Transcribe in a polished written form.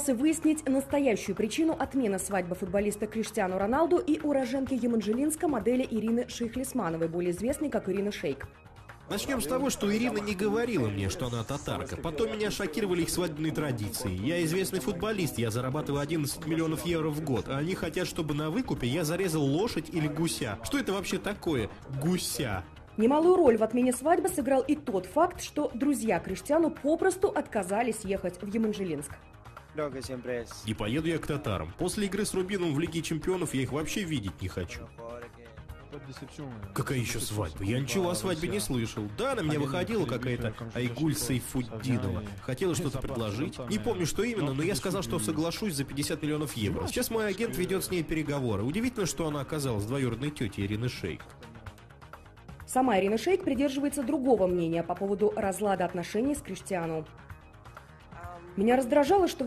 Выяснить настоящую причину отмены свадьбы футболиста Криштиану Роналду и уроженки Еманжелинска модели Ирины Шейхлисмановой, более известной как Ирина Шейк. Начнем с того, что Ирина не говорила мне, что она татарка. Потом меня шокировали их свадебные традиции. Я известный футболист, я зарабатываю 11 миллионов евро в год, а они хотят, чтобы на выкупе я зарезал лошадь или гуся. Что это вообще такое? Гуся. Немалую роль в отмене свадьбы сыграл и тот факт, что друзья Криштиану попросту отказались ехать в Еманжелинск. Не поеду я к татарам. После игры с Рубином в Лиге Чемпионов я их вообще видеть не хочу. Какая еще свадьба? Я ничего о свадьбе не слышал. Да, на меня выходила какая-то Айгуль Сайфуддинова. Хотела что-то предложить. Не помню, что именно, но я сказал, что соглашусь за 50 миллионов евро. Сейчас мой агент ведет с ней переговоры. Удивительно, что она оказалась двоюродной тетей Ирины Шейк. Сама Ирина Шейк придерживается другого мнения по поводу разлада отношений с Криштиану. Меня раздражало, что